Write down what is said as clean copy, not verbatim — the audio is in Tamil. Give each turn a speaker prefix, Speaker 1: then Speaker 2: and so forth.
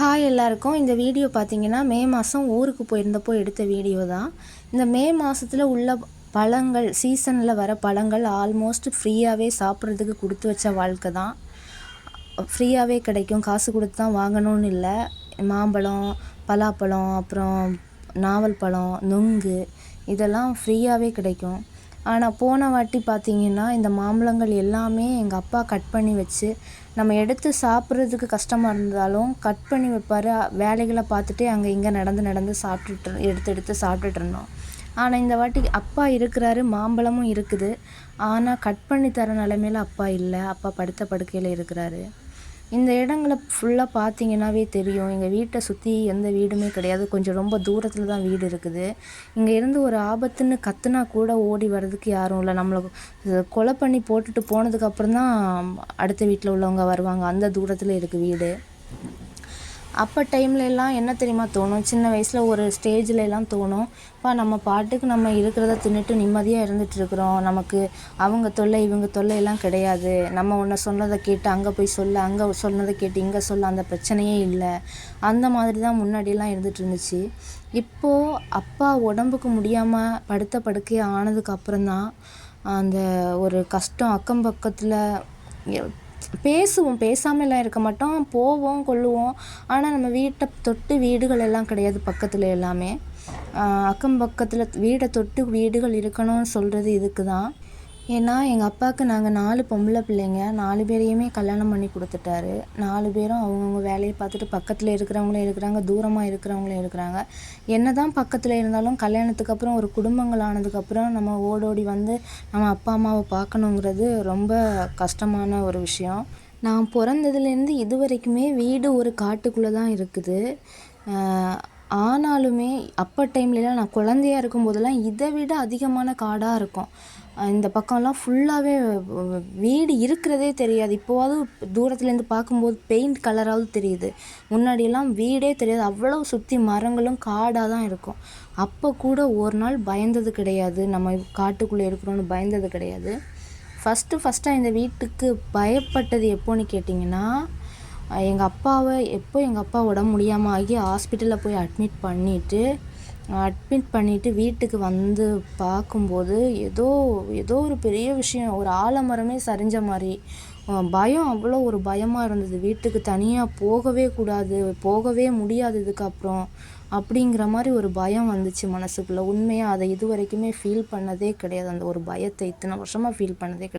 Speaker 1: ஹாய் எல்லாருக்கும். இந்த வீடியோ பார்த்தீங்கன்னா, மே மாதம் ஊருக்கு போயிருந்தப்போ எடுத்த வீடியோ தான். இந்த மே மாதத்தில் உள்ள பழங்கள், சீசனில் வர பழங்கள் ஆல்மோஸ்ட் ஃப்ரீயாகவே சாப்பிட்றதுக்கு கொடுத்து வச்ச வாழ்க்கை தான். ஃப்ரீயாகவே கிடைக்கும், காசு கொடுத்து தான் வாங்கணும்னு இல்லை. மாம்பழம், பலாப்பழம், அப்புறம் நாவல் பழம், நுங்கு இதெல்லாம் ஃப்ரீயாகவே கிடைக்கும். ஆனால் போன வாட்டி பார்த்திங்கன்னா, இந்த மாம்பழங்கள் எல்லாமே எங்கள் அப்பா கட் பண்ணி வச்சு, நம்ம எடுத்து சாப்பிட்றதுக்கு கஷ்டமாக இருந்தாலும் கட் பண்ணி வைப்பார். வேலைகளை பார்த்துட்டே அங்கே இங்கே நடந்து எடுத்து சாப்பிட்டுட்டு இருந்தோம். ஆனால் இந்த வாட்டி அப்பா இருக்கிறாரு, மாம்பழமும் இருக்குது. ஆனால் கட் பண்ணி தர நிலைமையில் அப்பா இல்லை. அப்பா படுத்த படுக்கையில் இருக்கிறாரு. இந்த இடங்களை ஃபுல்லாக பார்த்தீங்கன்னாவே தெரியும். எங்கள் வீட்டை சுற்றி எந்த வீடுமே கிடையாது. கொஞ்சம் ரொம்ப தூரத்தில் தான் வீடு இருக்குது. இங்கே இருந்து ஒரு ஆபத்துன்னு கத்துனா கூட ஓடி வர்றதுக்கு யாரும் இல்லை. நம்மளை கொலை பண்ணி போட்டுட்டு போனதுக்கப்புறம் தான் அடுத்த வீட்டில் உள்ளவங்க வருவாங்க. அந்த தூரத்தில் இருக்குது வீடு. அப்போ டைமில் எல்லாம் என்ன தெரியுமா தோணும், சின்ன வயசில் ஒரு ஸ்டேஜில் எல்லாம் தோணும், நம்ம பாட்டுக்கு நம்ம இருக்கிறத தின்னுட்டு நிம்மதியாக இருந்துகிட்ருக்குறோம். நமக்கு அவங்க தொல்லை இவங்க தொல்லை எல்லாம் கிடையாது. நம்ம ஒன்று சொன்னதை கேட்டு அங்கே போய் சொல்ல, அங்கே சொன்னதை கேட்டு இங்கே சொல்ல, அந்த பிரச்சனையே இல்லை. அந்த மாதிரி தான் முன்னாடியெல்லாம் இருந்துகிட்டு இருந்துச்சு. இப்போது அப்பா உடம்புக்கு முடியாமல் படுத்த படுக்கையாக ஆனதுக்கப்புறம் தான் அந்த ஒரு கஷ்டம். அக்கம் பக்கத்தில் பேசுவோம், பேசாமலாம் இருக்க மாட்டோம், போவோம் கொள்ளுவோம். ஆனால் நம்ம வீட்டை தொட்டு வீடுகள் எல்லாம் கிடையாது பக்கத்தில். எல்லாமே அக்கம் பக்கத்தில் வீடை தொட்டு வீடுகள் இருக்கணும்னு சொல்கிறது இதுக்கு தான். ஏன்னா எங்கள் அப்பாவுக்கு நாங்கள் 4 பொம்பளை பிள்ளைங்க, 4 பேரையுமே கல்யாணம் பண்ணி கொடுத்துட்டாரு. 4 பேரும் அவங்கவுங்க வேலையை பார்த்துட்டு பக்கத்தில் இருக்கிறவங்களும் இருக்கிறாங்க, தூரமாக இருக்கிறவங்களும் இருக்கிறாங்க. என்ன தான் பக்கத்தில் இருந்தாலும் கல்யாணத்துக்கு அப்புறம் ஒரு குடும்பங்கள் ஆனதுக்கப்புறம் நம்ம ஓடோடி வந்து நம்ம அப்பா அம்மாவை பார்க்கணுங்கிறது ரொம்ப கஷ்டமான ஒரு விஷயம். நான் பிறந்ததுலேருந்து இது வரைக்குமே வீடு ஒரு காட்டுக்குள்ளே தான் இருக்குது. ஆனாலுமே அப்போ டைம்லலாம் நான் குழந்தையாக இருக்கும்போதெல்லாம் இதை விட அதிகமான காடாக இருக்கும். இந்த பக்கம்லாம் ஃபுல்லாகவே வீடு இருக்கிறதே தெரியாது. இப்போவாவது தூரத்துலேருந்து பார்க்கும்போது பெயிண்ட் கலராவது தெரியுது. முன்னாடியெல்லாம் வீடே தெரியாது. அவ்வளோ சுற்றி மரங்களும் காடாக தான் இருக்கும். அப்போ கூட ஒரு நாள் பயந்தது கிடையாது. நம்ம காட்டுக்குள்ளே இருக்கிறோன்னு பயந்தது கிடையாது. ஃபஸ்ட்டாக இந்த வீட்டுக்கு பயப்பட்டது எப்போன்னு கேட்டிங்கன்னா, எங்கள் அப்பா உடம்பு முடியாமல் ஆகி ஹாஸ்பிட்டலில் போய் அட்மிட் பண்ணிவிட்டு வீட்டுக்கு வந்து பார்க்கும்போது ஏதோ ஒரு பெரிய விஷயம், ஒரு ஆலமரமே சரிஞ்ச மாதிரி பயம். அவ்வளோ ஒரு பயமாக இருந்தது. வீட்டுக்கு தனியாக போகவே முடியாது இதுக்கப்புறம் அப்படிங்கிற மாதிரி ஒரு பயம் வந்துச்சு மனசுக்குள்ளே. உண்மையாக அதை இது வரைக்குமே ஃபீல் பண்ணதே கிடையாது. அந்த ஒரு பயத்தை இத்தனை வருஷமாக ஃபீல் பண்ணதே கிடையாது.